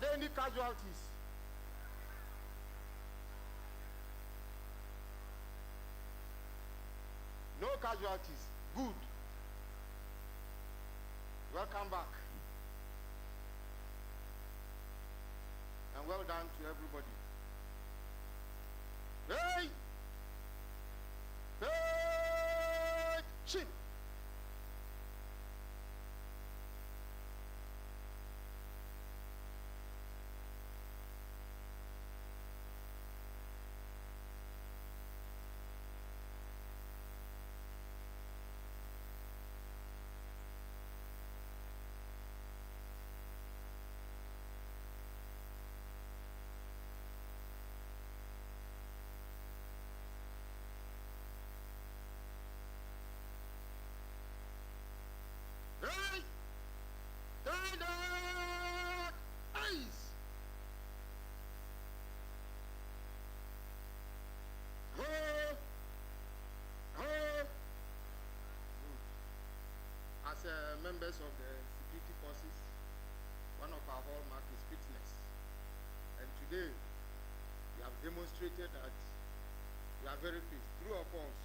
there any casualties? No casualties. Good. Welcome back. And well done to everybody. Hey! Hey! Chin! Hey! Stand up! Eyes! Ho! Ho! As members of the security forces, one of our hallmark is fitness. And today, we have demonstrated that we are very fit. True or false?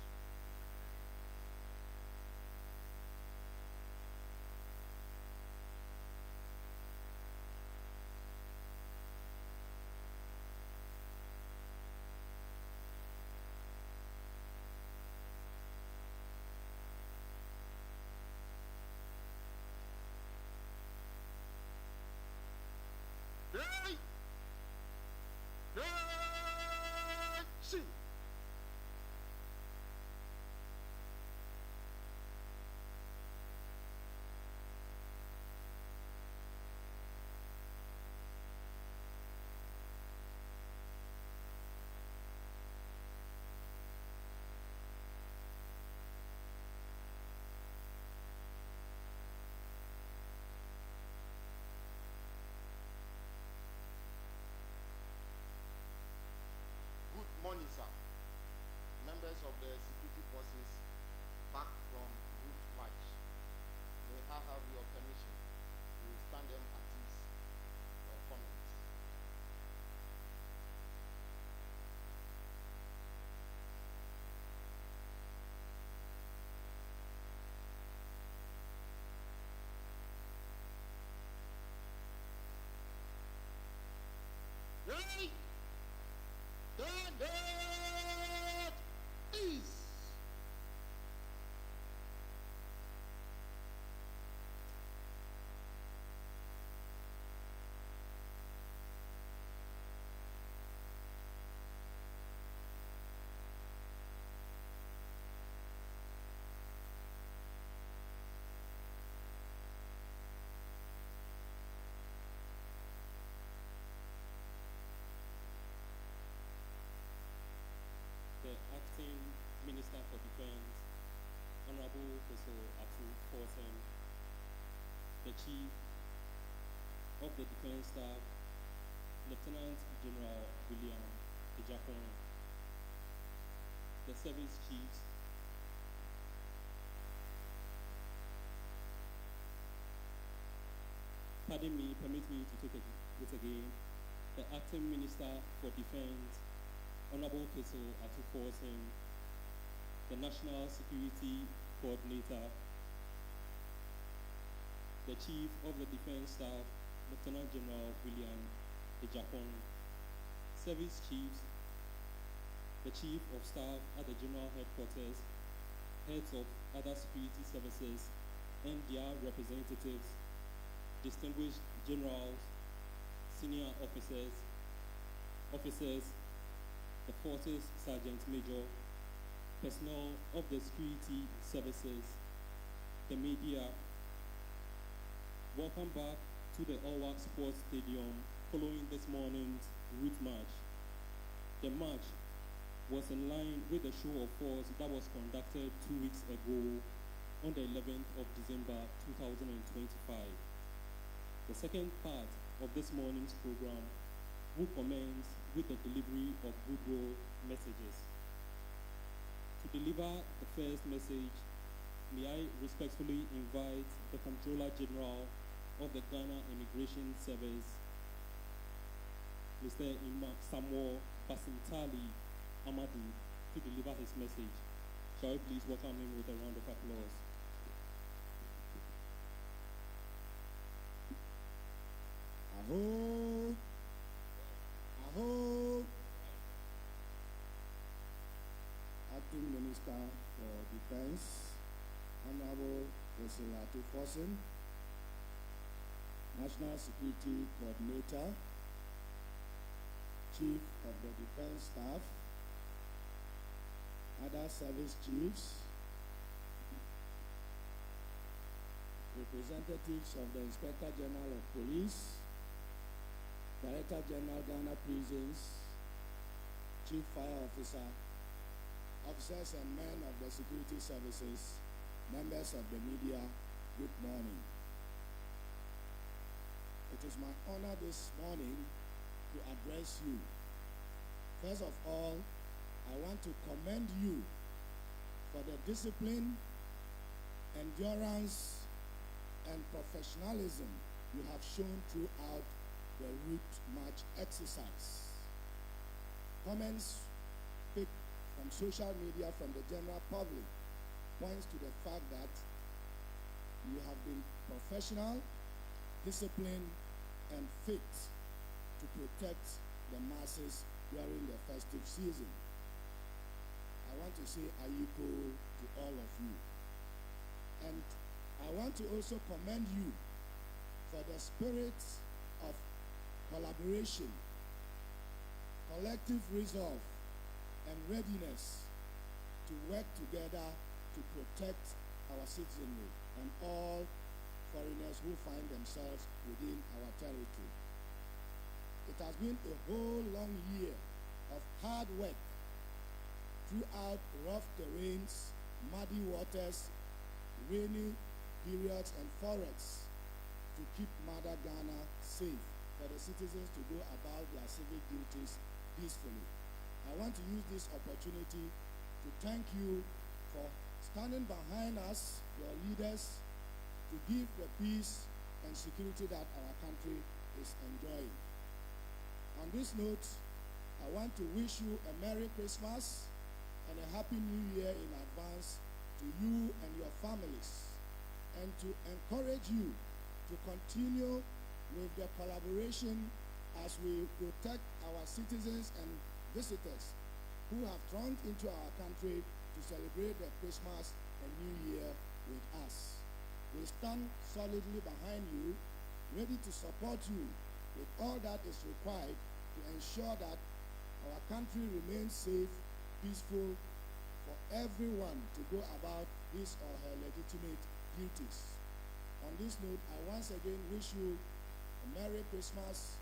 Hey! Hey! See! Good morning, sir. Members of the security forces back from route march. May I have your permission? We will stand them at ease. Your comments. Ready? Stand at ease. The Acting Minister for Defense, Honorable Professor Atu Forsen, the Chief of the Defense Staff, Lieutenant General William Ejakon, the Service Chiefs, pardon me, permit me to take it again, the Acting Minister for Defense, Honorable Professor Atu Forsen, the National Security Coordinator, the Chief of the Defense Staff, Lieutenant General William Ejakon, Service Chiefs, the Chief of Staff at the General Headquarters, heads of other security services, and their representatives, distinguished generals, senior officers, the Forces Sergeant Major, personnel of the security services, the media. Welcome back to the All Sports Stadium following this morning's route march. The march was in line with the show of force that was conducted 2 weeks ago on the 11th of December 2025. The second part of this morning's program will commence with the delivery of goodwill messages. To deliver the first message, may I respectfully invite the Comptroller General of the Ghana Immigration Service, Mr. Samuel Basintali Amadu to deliver his message. Shall we please welcome him with a round of applause? Aho! Aho! Acting Minister for Defense, Honorable Osilatu Fosin, National Security Coordinator, Chief of the Defense Staff, other service chiefs, representatives of the Inspector General of Police, Director General Ghana Prisons, Chief Fire Officer, officers and men of the security services, members of the media, good morning. It is my honor this morning to address you. First of all, I want to commend you for the discipline, endurance, and professionalism you have shown throughout the route march exercise. Comments picked from social media from the general public points to the fact that you have been professional, disciplined, and fit to protect the masses during the festive season. I want to say ayiko to all of you. And I want to also commend you for the spirit of collaboration, collective resolve, and readiness to work together to protect our citizenry and all foreigners who find themselves within our territory. It has been a whole long year of hard work throughout rough terrains, muddy waters, rainy periods, and forests to keep Mother Ghana safe for the citizens to go about their civic duties peacefully. I want to use this opportunity to thank you for standing behind us, your leaders, to give the peace and security that our country is enjoying. On this note, I want to wish you a Merry Christmas and a Happy New Year in advance to you and your families, and to encourage you to continue with the collaboration as we protect our citizens and visitors who have thronged into our country to celebrate the Christmas and New Year with us. We stand solidly behind you, ready to support you with all that is required to ensure that our country remains safe, peaceful, for everyone to go about his or her legitimate duties. On this note, I once again wish you a Merry Christmas,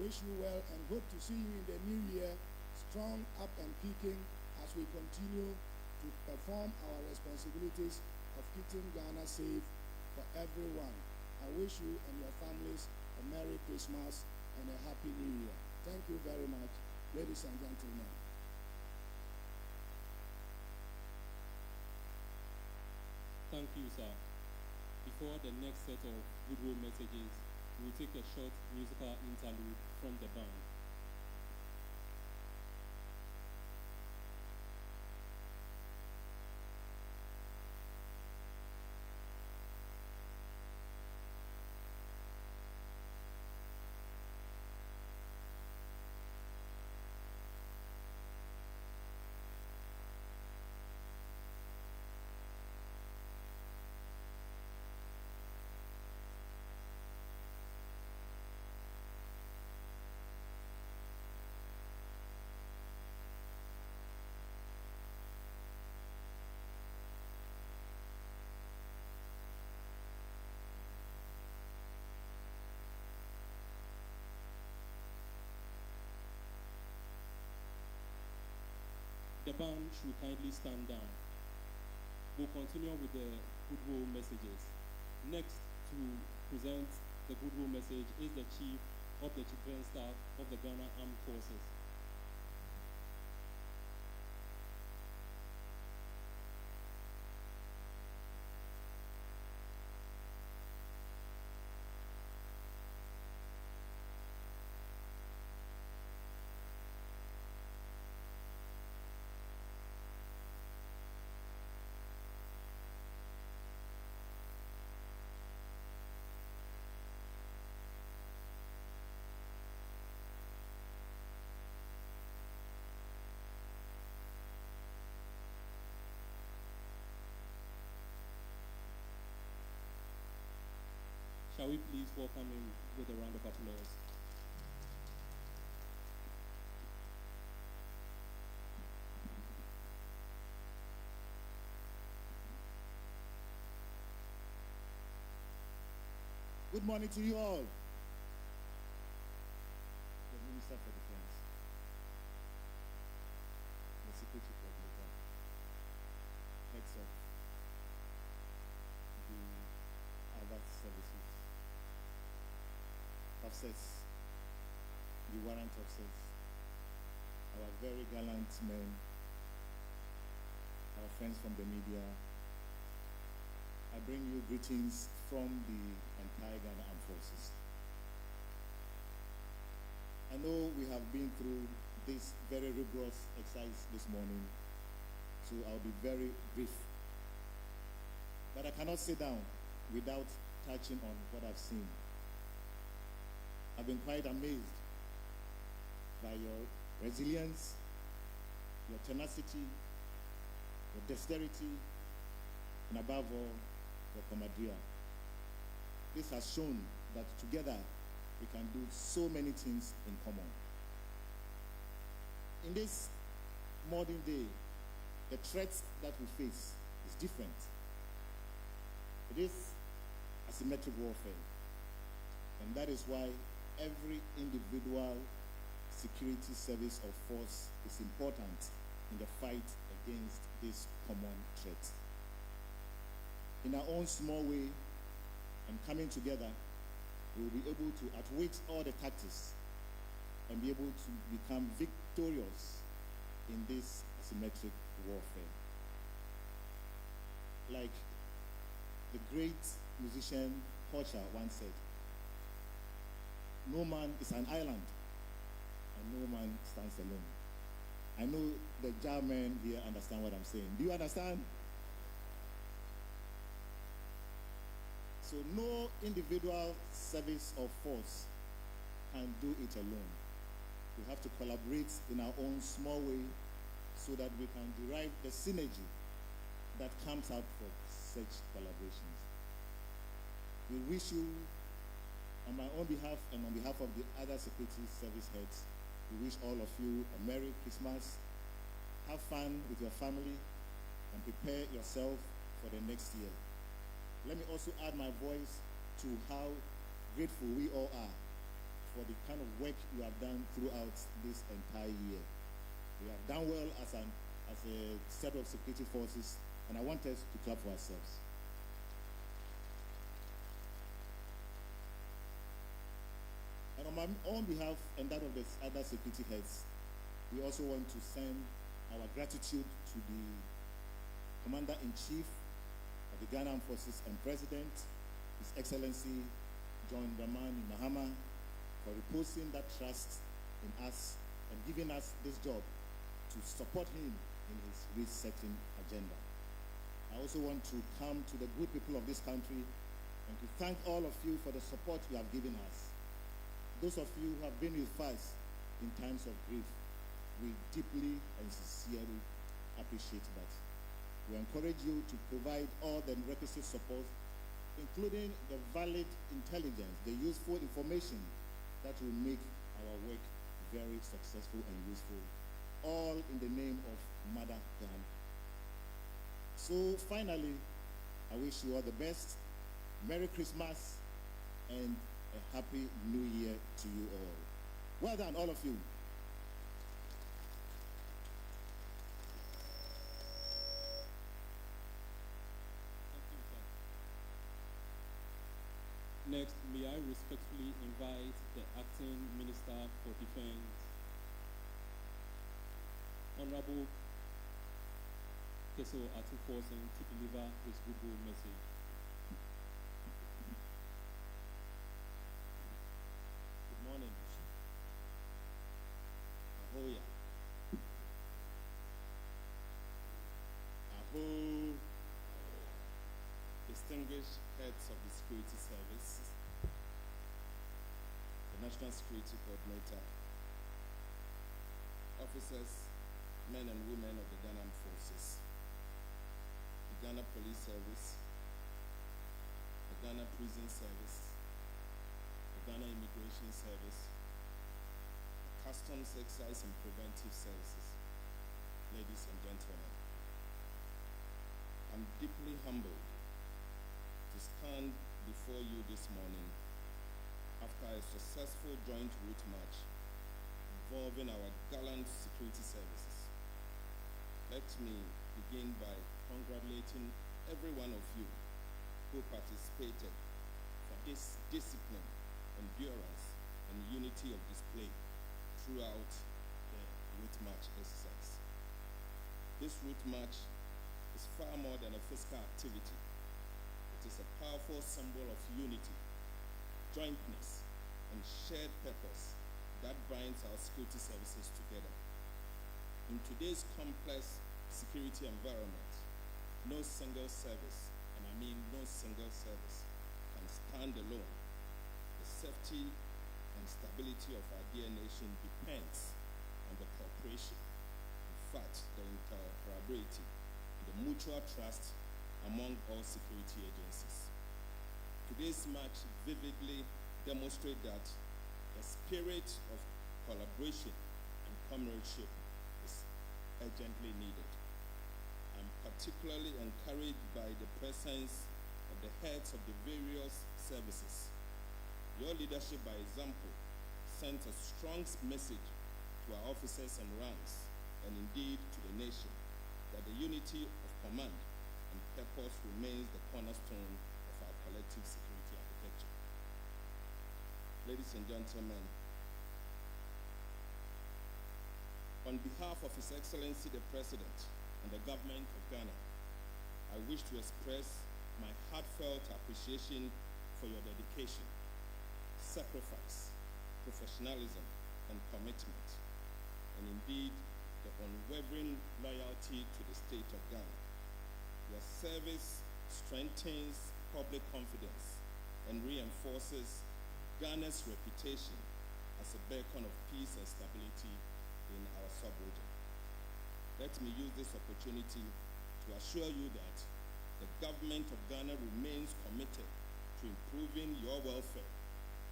wish you well, and hope to see you in the new year, strong, up and kicking, as we continue to perform our responsibilities of keeping Ghana safe for everyone. I wish you and your families a Merry Christmas and a Happy New Year. Thank you very much, ladies and gentlemen. Thank you, sir. Before the next set of goodwill messages, we will take a short musical interlude from the band. The band should kindly stand down. We'll continue with the goodwill messages. Next to present the goodwill message is the Chief of the Defense Staff of the Ghana Armed Forces. Shall we please welcome him with a round of applause? Good morning to you all. The Minister for Defense, the Security Coordinator, heads of the other services, officers, the warrant officers, our very gallant men, our friends from the media. I bring you greetings from the entire Ghana Armed Forces. I know we have been through this very rigorous exercise this morning, so I'll be very brief. But I cannot sit down without touching on what I've seen. I've been quite amazed by your resilience, your tenacity, your dexterity, and above all, your camaraderie. This has shown that together we can do so many things in common. In this modern day, the threats that we face is different. It is asymmetric warfare. And that is why every individual security service or force is important in the fight against this common threat. In our own small way and coming together, we will be able to outwit all the tactics and be able to become victorious in this asymmetric warfare. Like the great musician Porcher once said, "No man is an island, and no man stands alone." I know the German here understand what I'm saying. Do you understand? So no individual service or force can do it alone. We have to collaborate in our own small way so that we can derive the synergy that comes out from such collaborations. We wish you, on my own behalf and on behalf of the other security service heads, we wish all of you a Merry Christmas. Have fun with your family and prepare yourself for the next year. Let me also add my voice to how grateful we all are for the kind of work you have done throughout this entire year. We have done well as a set of security forces, and I want us to clap for ourselves. And on my own behalf and that of the other security heads, we also want to send our gratitude to the Commander-in-Chief of the Ghana Armed Forces and President, His Excellency John Dramani Mahama, for reposing that trust in us and giving us this job to support him in his resetting agenda. I also want to come to the good people of this country and to thank all of you for the support you have given us. Those of you who have been with us in times of grief, we deeply and sincerely appreciate that. We encourage you to provide all the requisite support, including the valid intelligence, the useful information that will make our work very successful and useful, all in the name of Mother Ghana. So finally, I wish you all the best. Merry Christmas and a Happy New Year to you all. Well done, all of you. Next, may I respectfully invite the Acting Minister for Defense, Honorable Keso Atuforsen, to deliver his goodwill message. Good morning. Ahoya. Aho. Distinguished heads of the security service, the National Security Coordinator, officers, men and women of the Ghana Armed Forces, the Ghana Police Service, the Ghana Prison Service, Ghana Immigration Service, Customs, Excise, and Preventive Services. Ladies and gentlemen, I'm deeply humbled to stand before you this morning after a successful joint route march involving our gallant security services. Let me begin by congratulating every one of you who participated for this discipline, endurance, and unity of display throughout the route march exercise. This route march is far more than a physical activity. It is a powerful symbol of unity, jointness, and shared purpose that binds our security services together. In today's complex security environment, no single service, and I mean no single service, can stand alone. The safety and stability of our dear nation depends on the cooperation, in fact, the interoperability, the mutual trust among all security agencies. Today's march vividly demonstrates that the spirit of collaboration and comradeship is urgently needed. I'm particularly encouraged by the presence of the heads of the various services. Your leadership, by example, sent a strong message to our officers and ranks, and indeed to the nation, that the unity of command and purpose remains the cornerstone of our collective security architecture. Ladies and gentlemen, on behalf of His Excellency the President and the government of Ghana, I wish to express my heartfelt appreciation for your dedication, sacrifice, professionalism, and commitment, and indeed the unwavering loyalty to the state of Ghana. Your service strengthens public confidence and reinforces Ghana's reputation as a beacon of peace and stability in our sub-region. Let me use this opportunity to assure you that the government of Ghana remains committed to improving your welfare,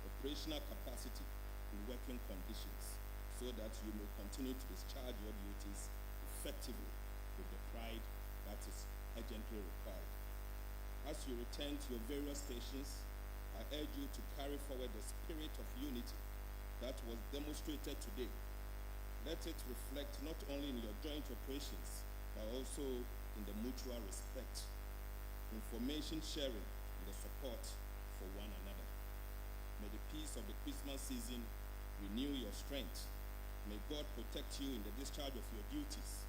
operational capacity, and working conditions so that you may continue to discharge your duties effectively with the pride that is urgently required. As you return to your various stations, I urge you to carry forward the spirit of unity that was demonstrated today. Let it reflect not only in your joint operations, but also in the mutual respect, information sharing, and the support for one another. May the peace of the Christmas season renew your strength. May God protect you in the discharge of your duties,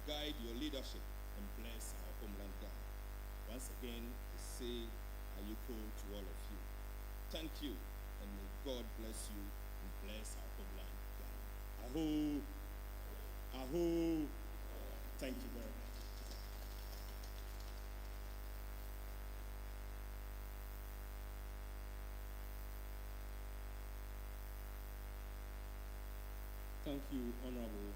guide your leadership, and bless our homeland Ghana. Once again, I say Ayuko to all of you. Thank you, and may God bless you and bless our homeland Ghana. Aho! Aho! Thank you very much. Thank you, Honorable.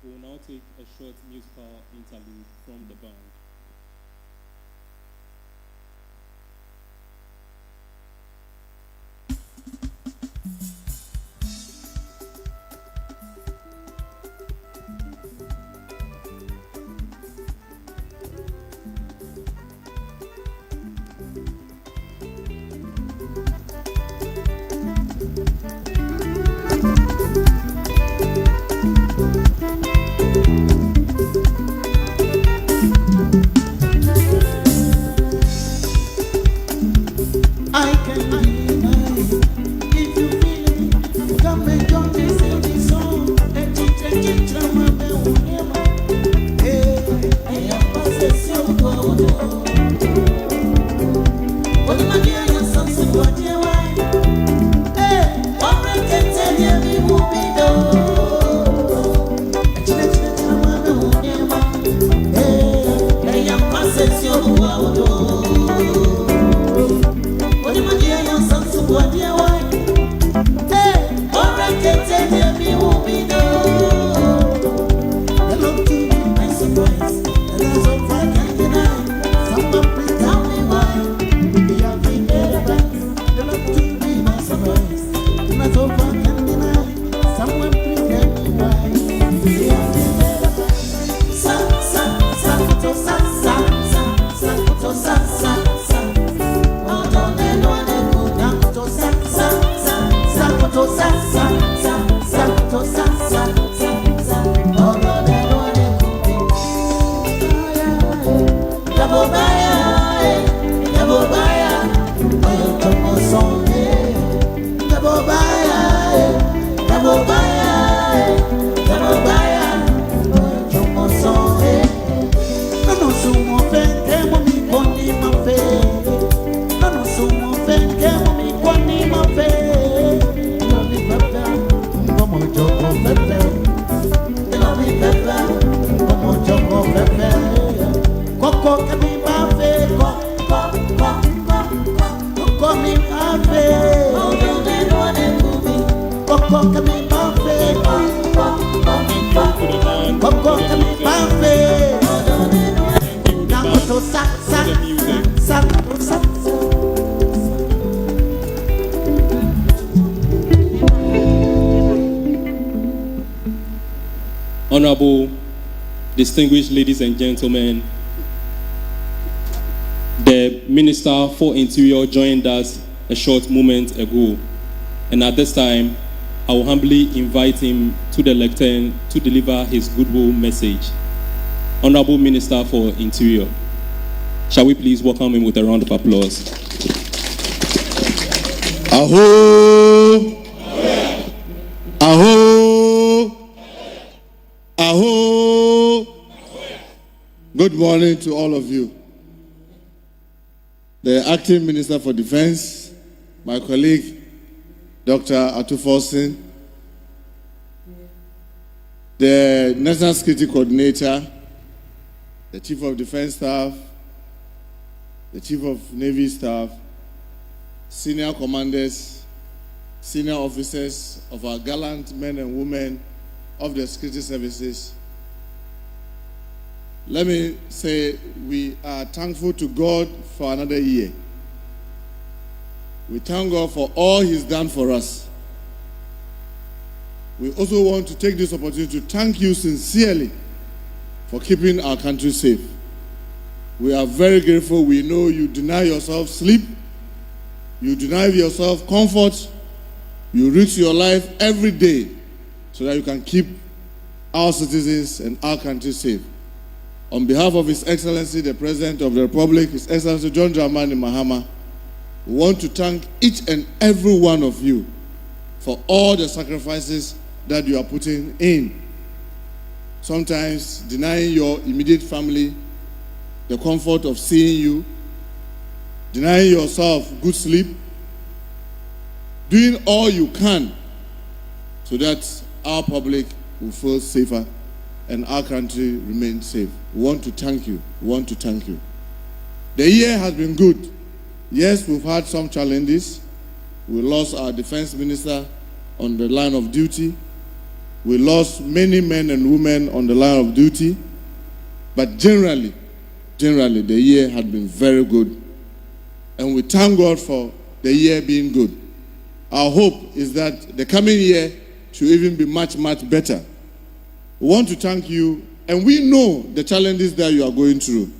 We will now take a short musical interlude from the band. What Honorable, distinguished ladies and gentlemen, the Minister for Interior joined us a short moment ago, and at this time, I will humbly invite him to the lectern to deliver his goodwill message. Honorable Minister for Interior, shall we please welcome him with a round of applause? Aho! Aho! Aho! Good morning to all of you. The Acting Minister for Defense, my colleague, Dr. Atufosin, the National Security Coordinator, the Chief of Defense Staff, the Chief of Navy Staff, senior commanders, senior officers of our gallant men and women of the security services. Let me say we are thankful to God for another year. We thank God for all He's done for us. We also want to take this opportunity to thank you sincerely for keeping our country safe. We are very grateful. We know you deny yourself sleep, you deny yourself comfort, you risk your life every day so that you can keep our citizens and our country safe. On behalf of His Excellency, the President of the Republic, His Excellency John Dramani Mahama, we want to thank each and every one of you for all the sacrifices that you are putting in. Sometimes denying your immediate family the comfort of seeing you, denying yourself good sleep, doing all you can so that our public will feel safer and our country remains safe. We want to thank you. We want to thank you. The year has been good. Yes, we've had some challenges. We lost our defense minister on the line of duty. We lost many men and women on the line of duty. But generally, the year had been very good. And we thank God for the year being good. Our hope is that the coming year should even be much, much better. We want to thank you, and we know the challenges that you are going through.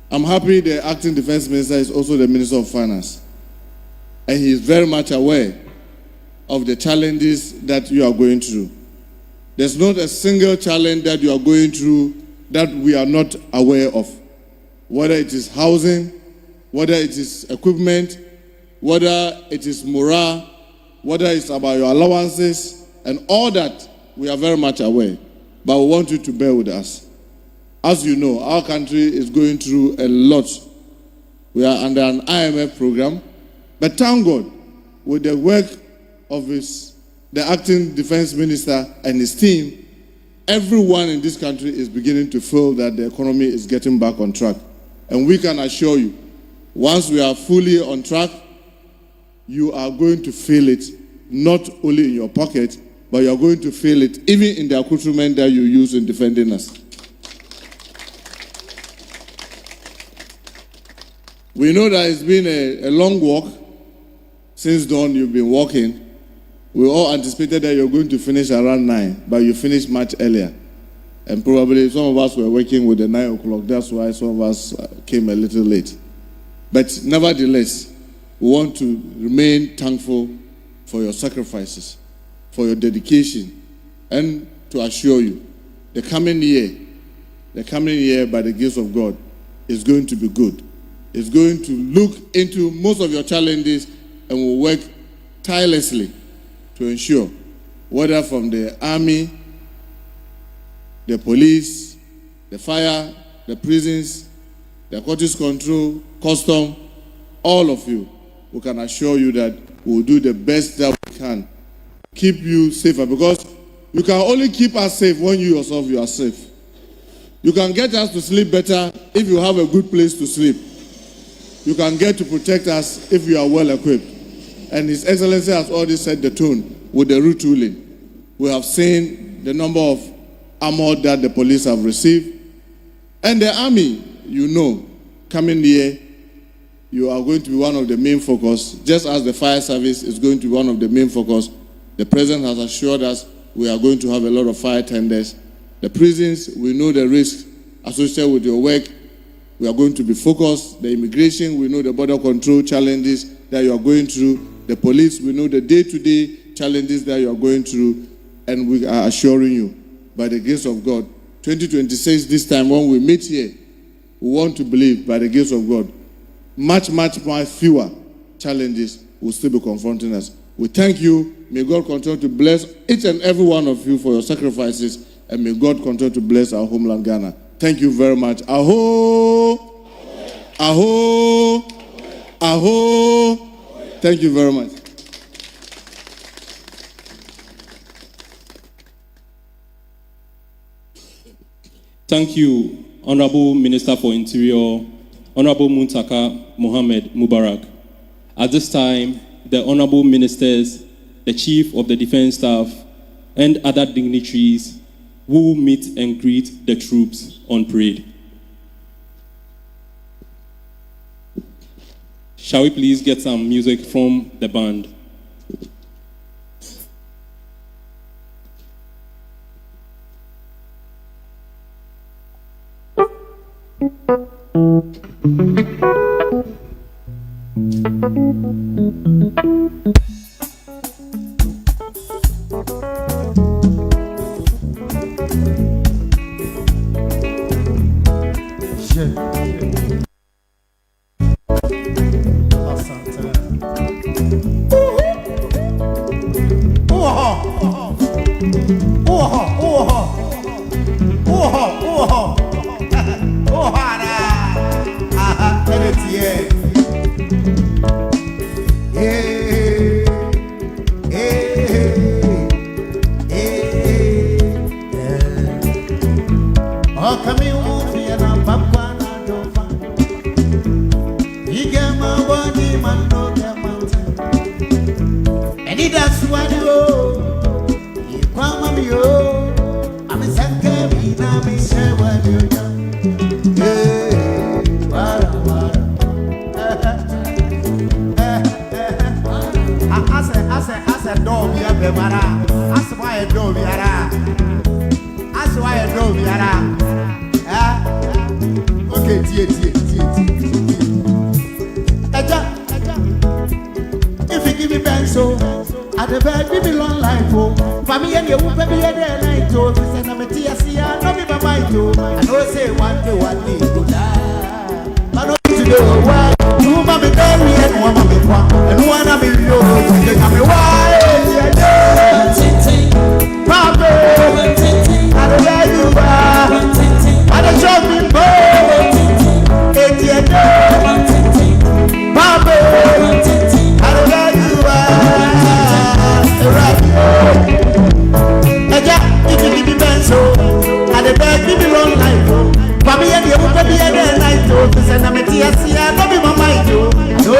I'm happy the acting defense minister is also the Minister of Finance. And he is very much aware of the challenges that you are going through. There's not a single challenge that you are going through that we are not aware of. Whether it is housing, whether it is equipment, whether it is morale, whether it's about your allowances, and all that, we are very much aware. But we want you to bear with us. As you know, our country is going through a lot. We are under an IMF program. But thank God, with the work of the acting defense minister and his team, everyone in this country is beginning to feel that the economy is getting back on track. And we can assure you, once we are fully on track, you are going to feel it, not only in your pocket, but you are going to feel it even in the accoutrement that you use in defending us. We know that it's been a long walk. Since dawn, you've been walking. We all anticipated that you're going to finish around 9, but you finished much earlier. And probably some of us were working with the 9 o'clock. That's why some of us came a little late. But nevertheless, we want to remain thankful for your sacrifices, for your dedication, and to assure you, the coming year, by the grace of God, is going to be good. It's going to look into most of your challenges and will work tirelessly to ensure whether from the army, the police, the fire, the prisons, the narcotics control, custom, all of you, we can assure you that we will do the best that we can. Keep you safer, because you can only keep us safe when you yourself you are safe. You can get us to sleep better if you have a good place to sleep. You can get to protect us if you are well equipped. And His Excellency has already set the tone with the route ruling. We have seen the number of armor that the police have received. And the army, you know, coming here, you are going to be one of the main focus, just as the fire service is going to be one of the main focus. The President has assured us we are going to have a lot of fire tenders. The prisons, we know the risk associated with your work. We are going to be focused. The immigration, we know the border control challenges that you are going through. The police, we know the day-to-day challenges that you are going through. And we are assuring you, by the grace of God, 2026, this time when we meet here, we want to believe, by the grace of God, much more fewer challenges will still be confronting us. We thank you. May God continue to bless each and every one of you for your sacrifices, and may God continue to bless our homeland, Ghana. Thank you very much. Aho! Aho! Aho! Thank you very much. Thank you, Honorable Minister for Interior, Honorable Muntaka Mohammed Mubarak. At this time, the Honorable Ministers, the Chief of the Defense Staff, and other dignitaries will meet and greet the troops on parade. Shall we please get some music from the band?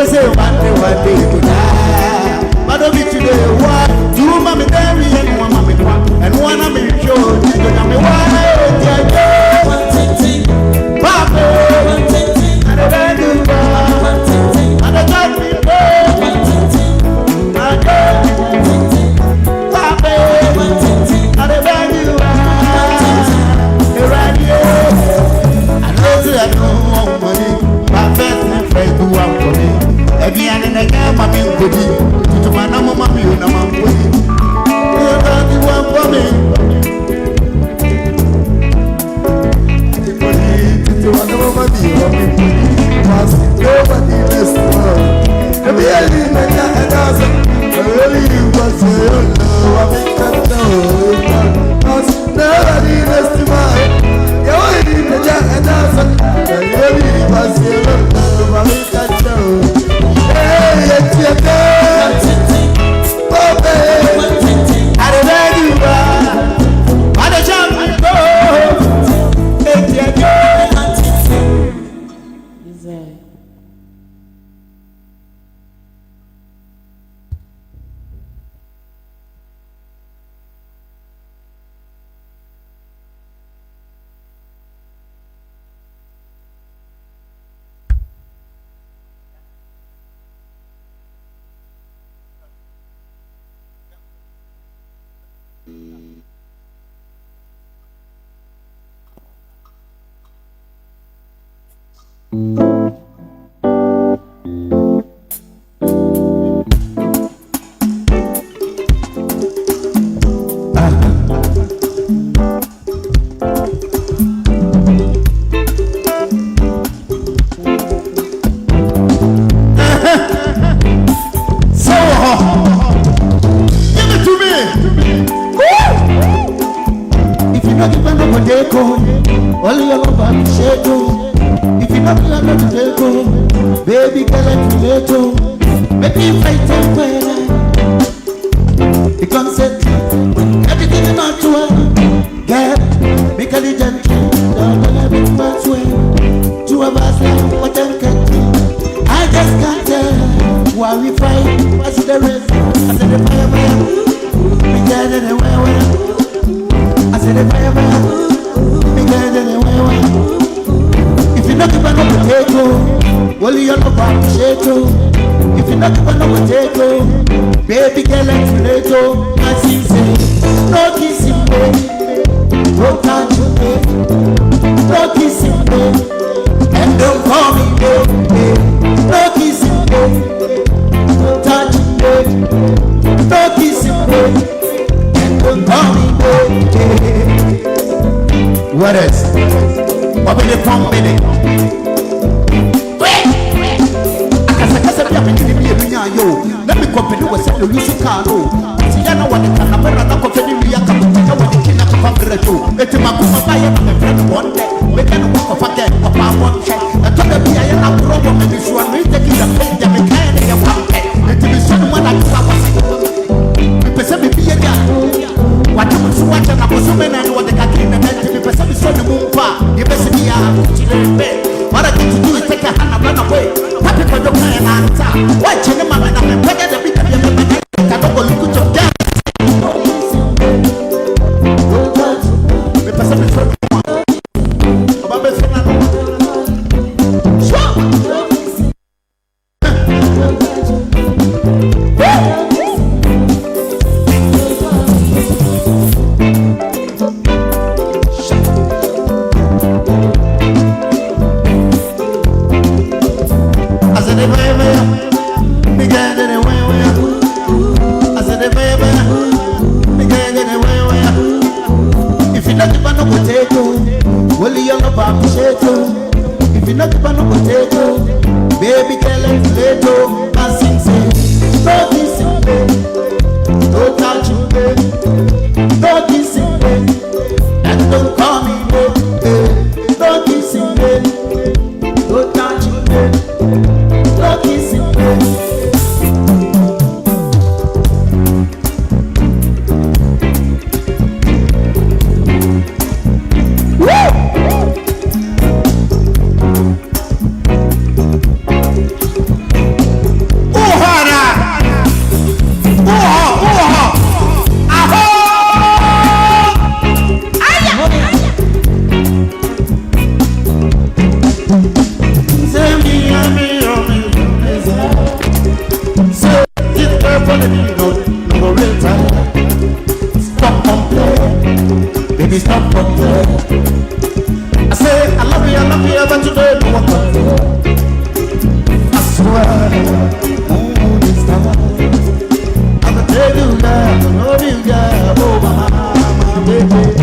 Say one day, Only your love and shade. If you not love to take baby girl and tomato, make me fight and when the concept, everything is not well. Girl, make a little gentle, don't let it pass away. Two of us like what I'm getting. I just can't tell why we fight. What's the rest? I said the fire, we get it away. I said the fire, if you not give a no potato, well you no potato. If you not give a no potato, baby girl and tomato. I see say, no kissing me, no touching me, no kissing me, and don't call me baby. No kissing me, no touching me, no kissing me, and don't call me baby. What else? What will they come with it? I can't be a yo. Let me compare with the Lucy Carlo. Siana, what the Canabera, not company, we are coming to what the Kina Capareto. It's my Kumabaya, my friend, one day. We can walk off again, what I want check. I told the PIA, I'm problem, and this one, we take it a plate, the mechanic, and one pet. And to be someone like flowers. We present me be a guy. What you was watching, I was so many, and what the Kakin and then to be present me so the moon bar. You best be out to the bed. What I get to do is take a hand and run away. Happy for your man and time. Watching the man and I'm begging the big of your man. I don't go look at your dad. We present me so the moon. About the Fernando. Sure. If you not give a no potato, well you no potato. If you not give a no potato, baby girl and tomato. I sing say, no kissing me, no touching me, no kissing me, and don't call me baby. No kissing me, no touching me, no kissing me. Baby, stop complaining. I say I love you, but today no one comes. I swear, moon is down. I'm gonna tell you that I love you, girl. Oh, my baby.